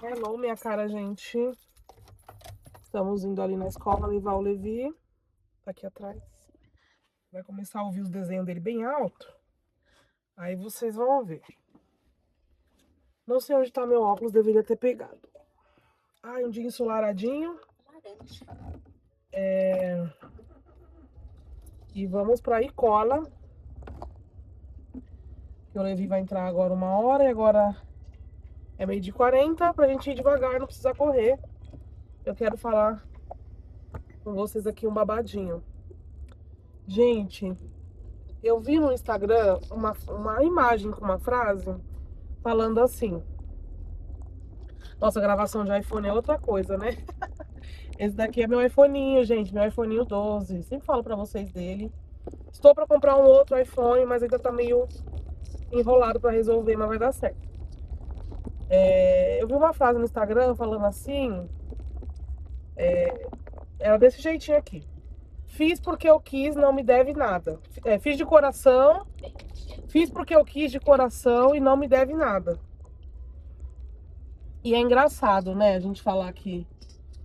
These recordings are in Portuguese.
Hello, minha cara, gente. Estamos indo ali na escola levar o Levi. Tá aqui atrás. Vai começar a ouvir os desenhos dele bem alto. Aí vocês vão ver. Não sei onde tá meu óculos, deveria ter pegado. Um dia ensolaradinho. E vamos pra Icola. Que o Levi vai entrar agora 1 hora e agora é 12h40 pra gente ir devagar, não precisa correr. Eu quero falar com vocês aqui um babadinho. Gente, eu vi no Instagram uma imagem com uma frase falando assim. Nossa, gravação de iPhone é outra coisa, né? Esse daqui é meu iPhoninho, gente, meu iPhoninho 12. Sempre falo pra vocês dele. Estou pra comprar um outro iPhone, mas ainda tá meio enrolado pra resolver, mas vai dar certo. Eu vi uma frase no Instagram falando assim, era desse jeitinho aqui. Fiz porque eu quis, não me deve nada. Fiz de coração, fiz porque eu quis de coração e não me deve nada. E é engraçado, né, a gente falar que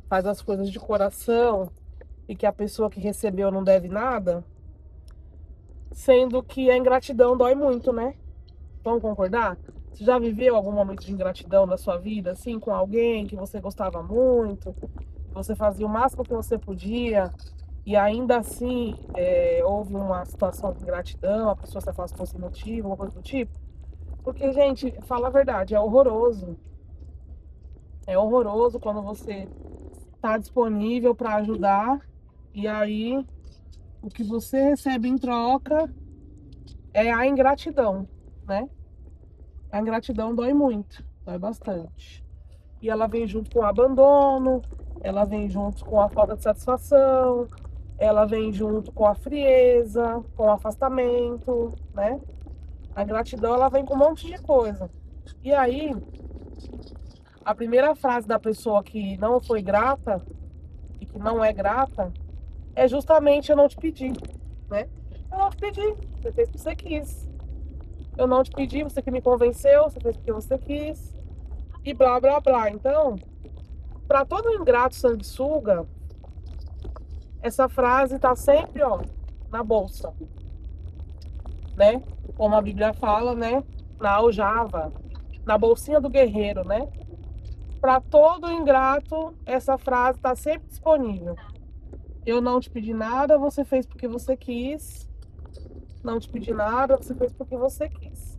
faz as coisas de coração e que a pessoa que recebeu não deve nada, sendo que a ingratidão dói muito, né? Vamos concordar? Você já viveu algum momento de ingratidão na sua vida, assim, com alguém que você gostava muito, que você fazia o máximo que você podia, e ainda assim houve uma situação de ingratidão, a pessoa se afastou sem motivo, alguma coisa do tipo? Porque, gente, fala a verdade, é horroroso. É horroroso quando você tá disponível para ajudar, e aí o que você recebe em troca é a ingratidão, né? A ingratidão dói muito, dói bastante. E ela vem junto com o abandono, ela vem junto com a falta de satisfação, ela vem junto com a frieza, com o afastamento, né? A ingratidão, ela vem com um monte de coisa. E aí, a primeira frase da pessoa que não foi grata e que não é grata é justamente: eu não te pedi, né? Eu não te pedi, você fez porque você quis. Eu não te pedi, você que me convenceu, você fez porque você quis. E blá, blá, blá. Então, para todo ingrato sanguessuga, essa frase tá sempre, ó, na bolsa, né? Como a Bíblia fala, né? Na aljava, na bolsinha do guerreiro, né? Para todo ingrato, essa frase tá sempre disponível. Eu não te pedi nada, você fez porque você quis. Não te pedi nada, você fez porque você quis.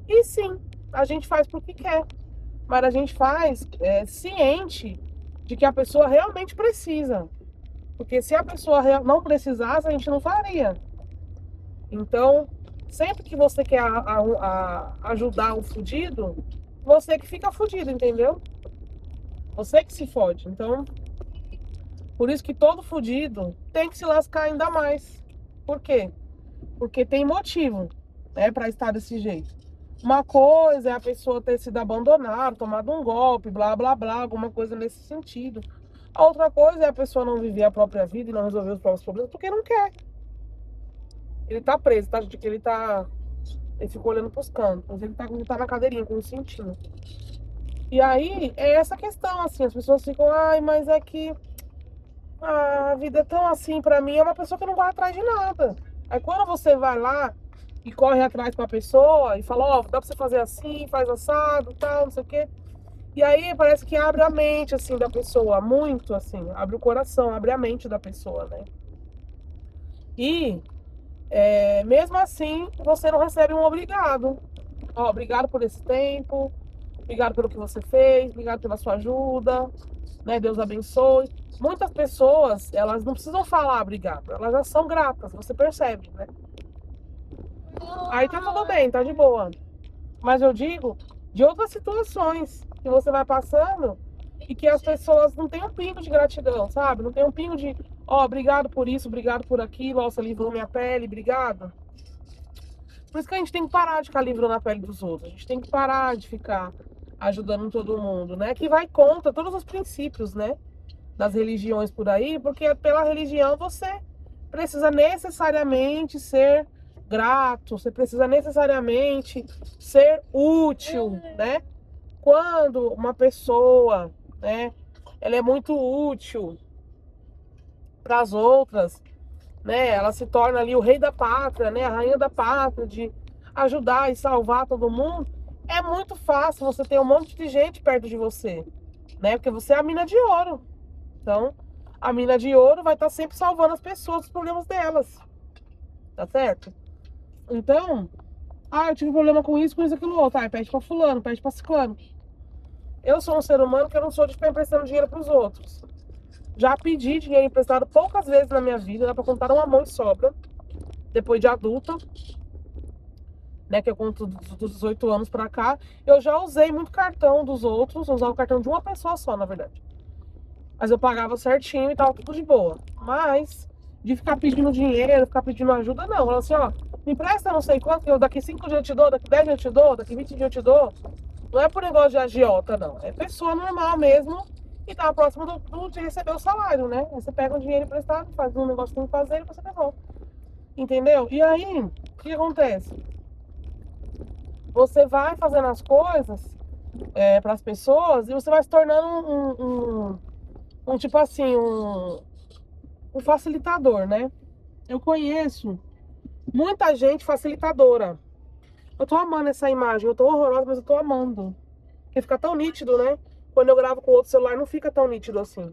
E sim, a gente faz porque quer. Mas a gente faz ciente de que a pessoa realmente precisa. Porque se a pessoa não precisasse, a gente não faria. Então, sempre que você quer ajudar o fudido, você que fica fudido, entendeu? Você que se fode. Então, por isso que todo fudido tem que se lascar ainda mais. Por quê? Porque tem motivo, né, pra estar desse jeito. Uma coisa é a pessoa ter sido abandonada, tomado um golpe, blá, blá, blá, alguma coisa nesse sentido. A outra coisa é a pessoa não viver a própria vida e não resolver os próprios problemas porque não quer. Ele tá preso, tá? Ele ficou olhando pros cantos. Ele tá na cadeirinha com um cintinho. E aí, é essa questão, assim, as pessoas ficam, ai, mas é que a vida é tão assim pra mim, é uma pessoa que não vai atrás de nada. Aí quando você vai lá e corre atrás com a pessoa e fala, ó, dá pra você fazer assim, faz assado, tal, não sei o quê. E aí parece que abre a mente, assim, da pessoa, muito, assim, abre o coração, abre a mente da pessoa, né? E, mesmo assim, você não recebe um obrigado. Ó, obrigado por esse tempo, obrigado pelo que você fez, obrigado pela sua ajuda, né? Deus abençoe. Muitas pessoas, elas não precisam falar obrigado, elas já são gratas, você percebe, né? Aí tá tudo bem, tá de boa. Mas eu digo de outras situações que você vai passando e que as pessoas não têm um pingo de gratidão, sabe? Não tem um pingo de, ó, obrigado por isso, obrigado por aquilo, ó, você livrou minha pele, obrigado. Por isso que a gente tem que parar de ficar livrando a pele dos outros. A gente tem que parar de ficar ajudando todo mundo, né? Que vai contra todos os princípios, né? Das religiões por aí, porque pela religião você precisa necessariamente ser grato, você precisa necessariamente ser útil, né? quando uma pessoa, né, ela é muito útil para as outras, né? Ela se torna ali o rei da pátria, né? A rainha da pátria, de ajudar e salvar todo mundo. É muito fácil você ter um monte de gente perto de você, né? Porque você é a mina de ouro. Então, a mina de ouro vai estar sempre salvando as pessoas dos problemas delas. Tá certo? Então, eu tive problema com isso, aquilo outro. Pede pra fulano, pede pra ciclano. Eu sou um ser humano que eu não sou de ficar emprestando dinheiro pros outros. Já pedi dinheiro emprestado poucas vezes na minha vida, dá pra contar uma mão e sobra. Depois de adulta, né, que eu conto dos 18 anos pra cá, eu já usei muito cartão dos outros, eu usava o cartão de uma pessoa só, na verdade. Mas eu pagava certinho e tava tudo de boa. Mas, de ficar pedindo dinheiro, ficar pedindo ajuda, não. Falando assim, ó, me empresta não sei quanto, que eu daqui 5 dias eu te dou, daqui 10 dias eu te dou, daqui 20 dias eu te dou. Não é por negócio de agiota, não. É pessoa normal mesmo e tá próximo de receber o salário, né? Aí você pega um dinheiro emprestado, faz um negócio que tem que fazer e você devolve. Entendeu? E aí, o que acontece? Você vai fazendo as coisas para as pessoas e você vai se tornando um tipo assim, um facilitador, né? Eu conheço muita gente facilitadora. Eu tô amando essa imagem, eu tô horrorosa, mas eu tô amando. Porque fica tão nítido, né? Quando eu gravo com outro celular não fica tão nítido assim.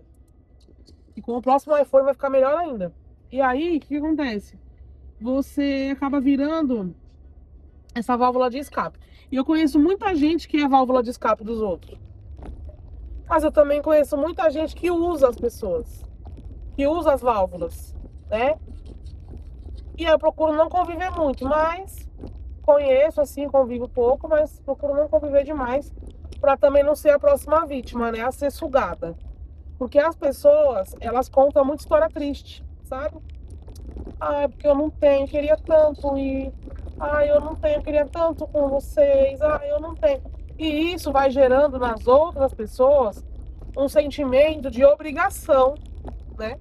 E com o próximo iPhone vai ficar melhor ainda. E aí, o que acontece? Você acaba virando essa válvula de escape. E eu conheço muita gente que é válvula de escape dos outros. Mas eu também conheço muita gente que usa as pessoas, que usa as válvulas, né? E eu procuro não conviver muito, mas conheço assim, convivo pouco, mas procuro não conviver demais para também não ser a próxima vítima, né? A ser sugada. Porque as pessoas, elas contam muita história triste, sabe? É porque eu não tenho, queria tanto ir. Eu não tenho, queria tanto com vocês. Eu não tenho. E isso vai gerando nas outras pessoas um sentimento de obrigação, né?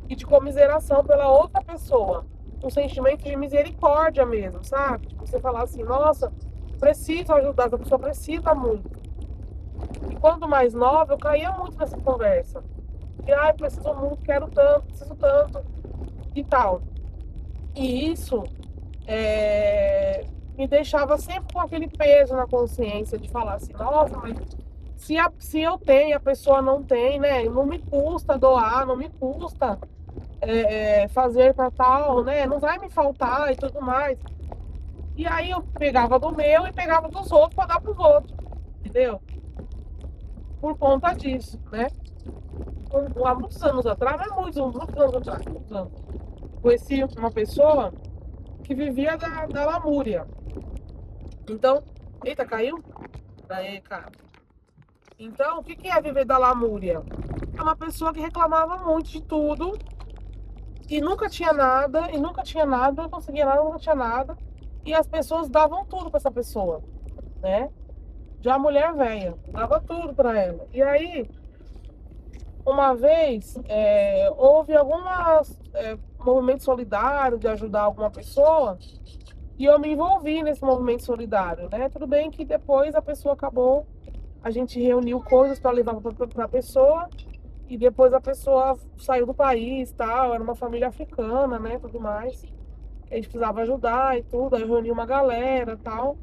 E de comiseração pela outra pessoa. Um sentimento de misericórdia mesmo, sabe? Tipo, você falar assim, nossa, preciso ajudar, essa pessoa precisa muito. E quando mais nova, eu caía muito nessa conversa. E, preciso muito, quero tanto, preciso tanto e tal. E isso me deixava sempre com aquele peso na consciência de falar assim, nossa, mas se eu tenho, a pessoa não tem, né? Não me custa doar, não me custa fazer para tal, né? Não vai me faltar e tudo mais. E aí eu pegava do meu e pegava dos outros para dar pros outros, entendeu? Por conta disso, né? Há muitos anos atrás, não é muitos anos atrás, muitos anos, conheci uma pessoa que vivia da lamúria. Então, eita, caiu? Aí, cara. Então, o que é viver da lamúria? É uma pessoa que reclamava muito de tudo e nunca tinha nada, não conseguia nada, nunca tinha nada. E as pessoas davam tudo para essa pessoa, né? Já a mulher velha, dava tudo para ela. E aí, uma vez, houve algumas movimento solidário de ajudar alguma pessoa e eu me envolvi nesse movimento solidário, né? Tudo bem que depois a pessoa acabou, a gente reuniu coisas para levar para a pessoa e depois a pessoa saiu do país, tal, era uma família africana, né, tudo mais. A gente precisava ajudar e tudo, aí reuniu uma galera, tal,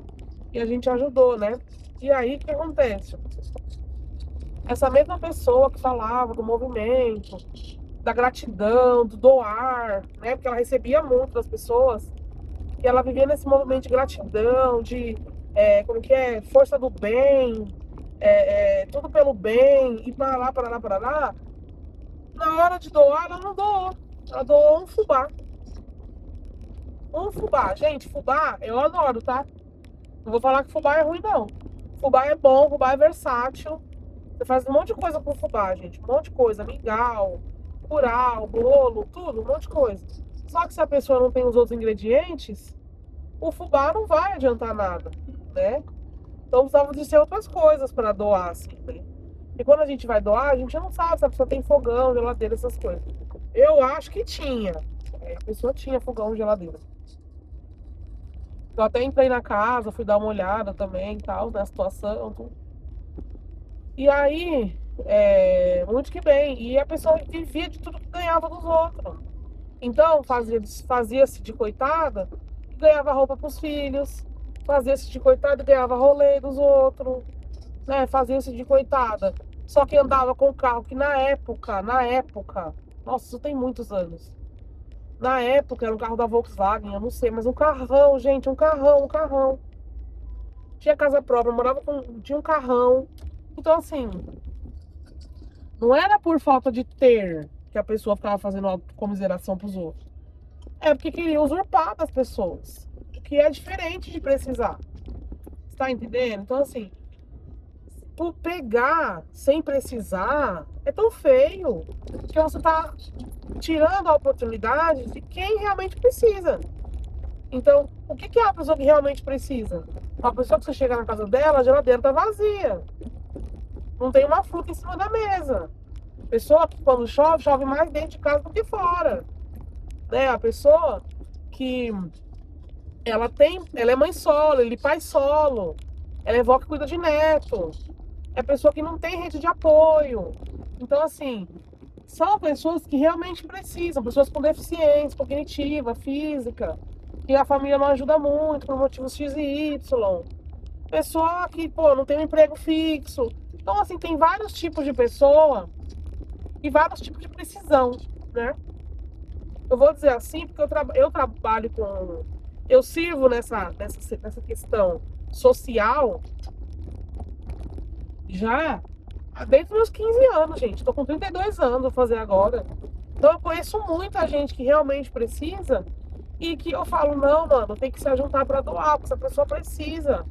e a gente ajudou, né? E aí o que acontece? Essa mesma pessoa que falava do movimento, da gratidão, do doar, né? Porque ela recebia muito das pessoas. E ela vivia nesse movimento de gratidão, de como que é, força do bem, tudo pelo bem, e para lá, para lá, para lá. Na hora de doar, ela não doou. Ela doou um fubá. Um fubá. Gente, fubá eu adoro, tá? Não vou falar que fubá é ruim, não. Fubá é bom, fubá é versátil. Você faz um monte de coisa com fubá, gente. Um monte de coisa. Mingau, curau, bolo, tudo, um monte de coisa. Só que se a pessoa não tem os outros ingredientes, o fubá não vai adiantar nada, né? Então precisava de ser outras coisas para doar, assim, né? E quando a gente vai doar, a gente não sabe se a pessoa tem fogão, geladeira, essas coisas. Eu acho que tinha. A pessoa tinha fogão, geladeira. Eu até entrei na casa, fui dar uma olhada também e tal, na situação, tudo. E aí, muito que bem. E a pessoa vivia de tudo que ganhava dos outros. Então, fazia-se de coitada e ganhava roupa pros filhos. Fazia-se de coitada e ganhava rolê dos outros. Né? Fazia-se de coitada. Só que andava com o carro que na época, nossa, isso tem muitos anos. Na época era um carro da Volkswagen, eu não sei, mas um carrão, gente, um carrão. Tinha casa própria, tinha um carrão. Então, assim, não era por falta de ter que a pessoa ficava fazendo autocomiseração pros outros. É porque queria usurpar das pessoas. Que é diferente de precisar. Você tá entendendo? Então, assim, por pegar sem precisar é tão feio que você tá tirando a oportunidade de quem realmente precisa. Então, o que é a pessoa que realmente precisa? Uma pessoa que você chega na casa dela, a geladeira tá vazia. Não tem uma fruta em cima da mesa. Pessoa que quando chove, chove mais dentro de casa do que fora. Né? A pessoa que ela é mãe solo, ele pai solo. Ela é vó que cuida de neto. É pessoa que não tem rede de apoio. Então, assim, são pessoas que realmente precisam, pessoas com deficiência cognitiva, física, que a família não ajuda muito por motivos X e Y. Pessoa que, pô, não tem um emprego fixo. Então, assim, tem vários tipos de pessoa e vários tipos de precisão, né? Eu vou dizer assim, porque eu trabalho com. Eu sirvo nessa questão social já desde os meus 15 anos, gente. Tô com 32 anos, vou fazer agora. Então eu conheço muita gente que realmente precisa e que eu falo, não, mano, tem que se juntar pra doar, porque essa pessoa precisa,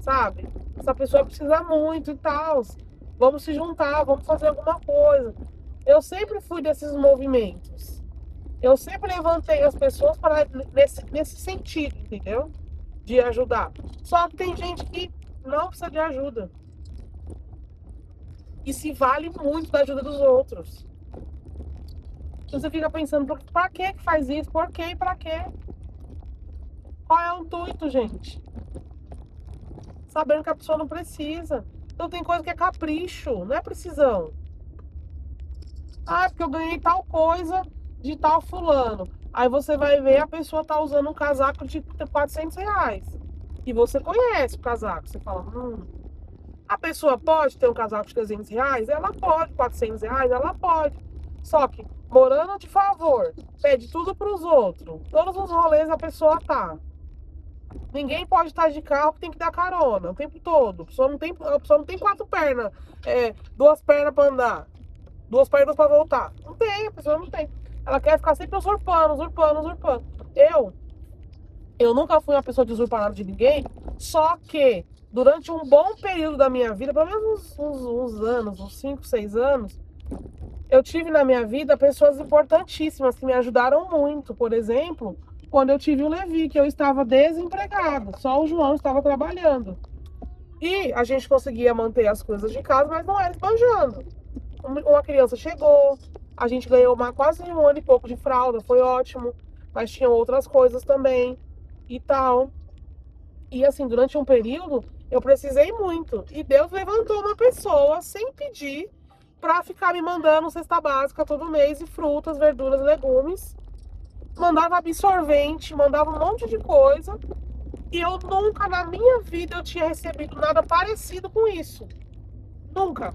sabe? Essa pessoa precisa muito e tal. Vamos se juntar, vamos fazer alguma coisa. Eu sempre fui desses movimentos. Eu sempre levantei as pessoas para nesse sentido, entendeu? De ajudar. Só que tem gente que não precisa de ajuda. E se vale muito da ajuda dos outros. Então você fica pensando, pra que faz isso? Por quê e pra quê? Qual é o intuito, gente? Sabendo que a pessoa não precisa. Então tem coisa que é capricho, não é precisão. Ah, porque eu ganhei tal coisa de tal fulano. Aí você vai ver a pessoa tá usando um casaco de R$ 400. E você conhece o casaco. Você fala, a pessoa pode ter um casaco de R$ 300? Ela pode. R$ 400? Ela pode. Só que, morando de favor, pede tudo pros outros. Todos os rolês a pessoa tá. Ninguém pode estar de carro que tem que dar carona o tempo todo. A pessoa não tem quatro pernas, duas pernas pra andar, duas pernas pra voltar. Não tem, a pessoa não tem. Ela quer ficar sempre usurpando, usurpando, usurpando. Eu nunca fui uma pessoa de usurpar nada de ninguém, só que durante um bom período da minha vida, pelo menos uns anos, uns 5, 6 anos, eu tive na minha vida pessoas importantíssimas que me ajudaram muito. Por exemplo, quando eu tive o Levi, que eu estava desempregado, só o João estava trabalhando. E a gente conseguia manter as coisas de casa, mas não era esbanjando. Uma criança chegou, a gente ganhou quase 1 ano e pouco de fralda, foi ótimo, mas tinham outras coisas também e tal. E assim, durante um período, eu precisei muito. E Deus levantou uma pessoa sem pedir pra ficar me mandando cesta básica todo mês e frutas, verduras, legumes. Mandava absorvente, mandava um monte de coisa. E eu nunca na minha vida eu tinha recebido nada parecido com isso. Nunca.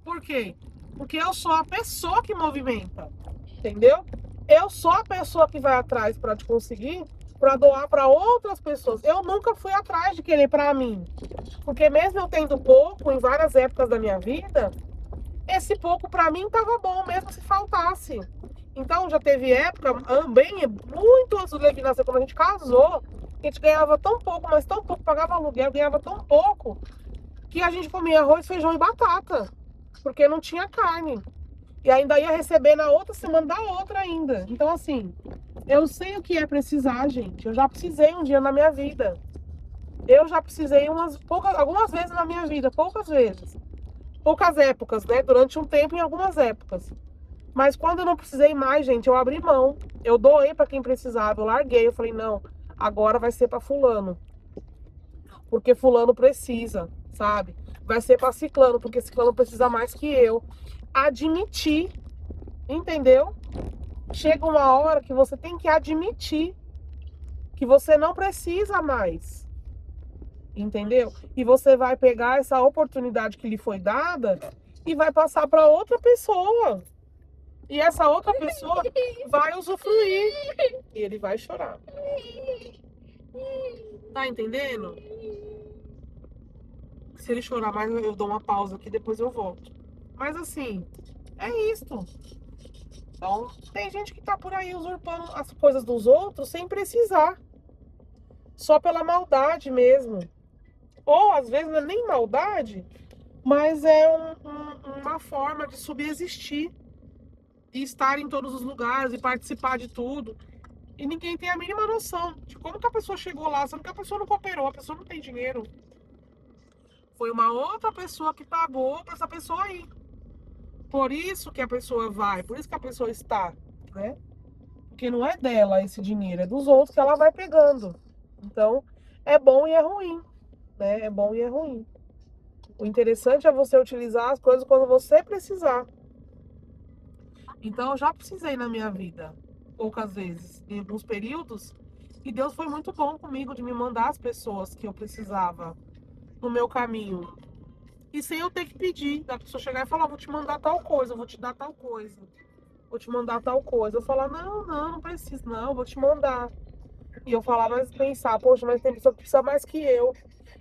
Por quê? Porque eu sou a pessoa que movimenta. Entendeu? Eu sou a pessoa que vai atrás para te conseguir, para doar para outras pessoas. Eu nunca fui atrás de querer para mim. Porque mesmo eu tendo pouco em várias épocas da minha vida, esse pouco para mim tava bom, mesmo se faltasse. Então já teve época, bem, muito antes do Levi nascer, quando a gente casou, que a gente ganhava tão pouco, mas tão pouco, pagava aluguel, ganhava tão pouco, que a gente comia arroz, feijão e batata, porque não tinha carne. E ainda ia receber na outra semana da outra ainda. Então, assim, eu sei o que é precisar, gente. Eu já precisei um dia na minha vida. Eu já precisei algumas vezes na minha vida, poucas vezes. Poucas épocas, né? Durante um tempo, em algumas épocas. Mas quando eu não precisei mais, gente, eu abri mão. Eu doei para quem precisava, eu larguei. Eu falei, não, agora vai ser para fulano. Porque fulano precisa, sabe? vai ser para ciclano, porque ciclano precisa mais que eu. Admitir, entendeu? Chega uma hora que você tem que admitir que você não precisa mais, entendeu? E você vai pegar essa oportunidade que lhe foi dada e vai passar para outra pessoa. E essa outra pessoa vai usufruir e ele vai chorar. Tá entendendo? Se ele chorar mais, eu dou uma pausa aqui, depois eu volto. Mas assim, é isto. Então, tem gente que tá por aí usurpando as coisas dos outros sem precisar. Só pela maldade mesmo. Ou às vezes não é nem maldade, mas é uma forma de subsistir e estar em todos os lugares e participar de tudo. E ninguém tem a mínima noção de como que a pessoa chegou lá, sendo que a pessoa não cooperou, a pessoa não tem dinheiro. Foi uma outra pessoa que pagou para essa pessoa ir. Por isso que a pessoa vai, por isso que a pessoa está, né? Porque não é dela esse dinheiro, é dos outros que ela vai pegando. Então, é bom e é ruim, né? É bom e é ruim. O interessante é você utilizar as coisas quando você precisar. Então, eu já precisei na minha vida, poucas vezes, em alguns períodos, e Deus foi muito bom comigo de me mandar as pessoas que eu precisava no meu caminho. E sem eu ter que pedir, da pessoa chegar e falar, vou te mandar tal coisa, vou te dar tal coisa, vou te mandar tal coisa. Eu falar, não preciso, não, vou te mandar. E eu falar, mas pensar, poxa, mas tem pessoa que precisa mais que eu.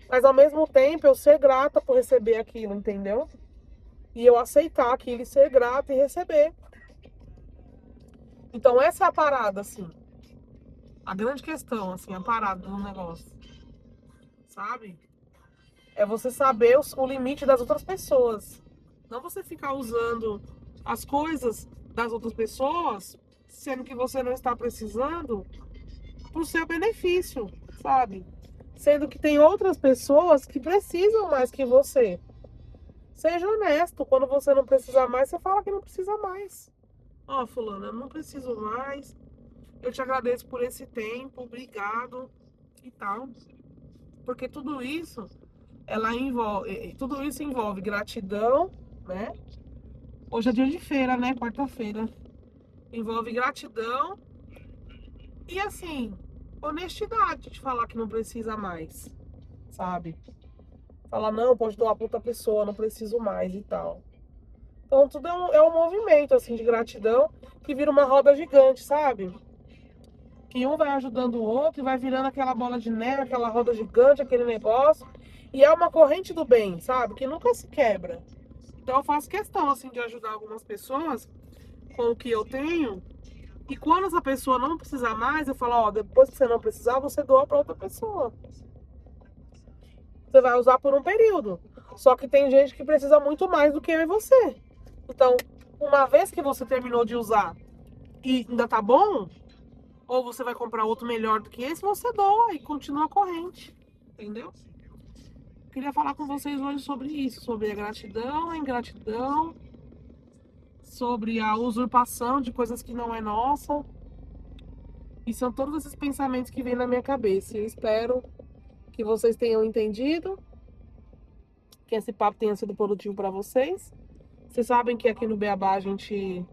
Mas ao mesmo tempo eu ser grata por receber aquilo, entendeu? E eu aceitar aquilo e ser grata e receber. Então essa é a parada, assim. A grande questão, assim, a parada do negócio. Sabe? É você saber o limite das outras pessoas. Não você ficar usando as coisas das outras pessoas, sendo que você não está precisando, pro seu benefício, sabe? Sendo que tem outras pessoas que precisam mais que você. Seja honesto. Quando você não precisar mais, você fala que não precisa mais. Ó, fulana, eu não preciso mais. Eu te agradeço por esse tempo, obrigado e tal. Porque tudo isso envolve gratidão, né? Hoje é dia de feira, né? Quarta-feira. Envolve gratidão e, assim, honestidade de falar que não precisa mais, sabe? Falar, não, pode doar pra outra pessoa, não preciso mais e tal. Então, tudo é um movimento, assim, de gratidão que vira uma roda gigante, sabe? Que um vai ajudando o outro e vai virando aquela bola de neve, aquela roda gigante, aquele negócio. E é uma corrente do bem, sabe? Que nunca se quebra. Então, eu faço questão, assim, de ajudar algumas pessoas com o que eu tenho. E quando essa pessoa não precisar mais, eu falo, ó, depois que você não precisar, você doa para outra pessoa. Você vai usar por um período. Só que tem gente que precisa muito mais do que eu e você. Então, uma vez que você terminou de usar e ainda tá bom, ou você vai comprar outro melhor do que esse, você doa e continua a corrente. Entendeu? Queria falar com vocês hoje sobre isso, sobre a gratidão, a ingratidão, sobre a usurpação de coisas que não é nossa. E são todos esses pensamentos que vêm na minha cabeça. Eu espero que vocês tenham entendido, que esse papo tenha sido produtivo para vocês. Vocês sabem que aqui no Beabá a gente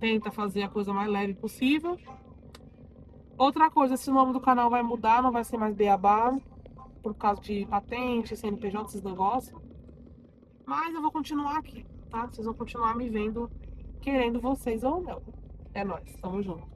tenta fazer a coisa mais leve possível. Outra coisa, esse nome do canal vai mudar, não vai ser mais Beabá, por causa de patente, CNPJ, esses negócios. Mas eu vou continuar aqui, tá? Vocês vão continuar me vendo, querendo vocês ou não. É nóis, tamo junto.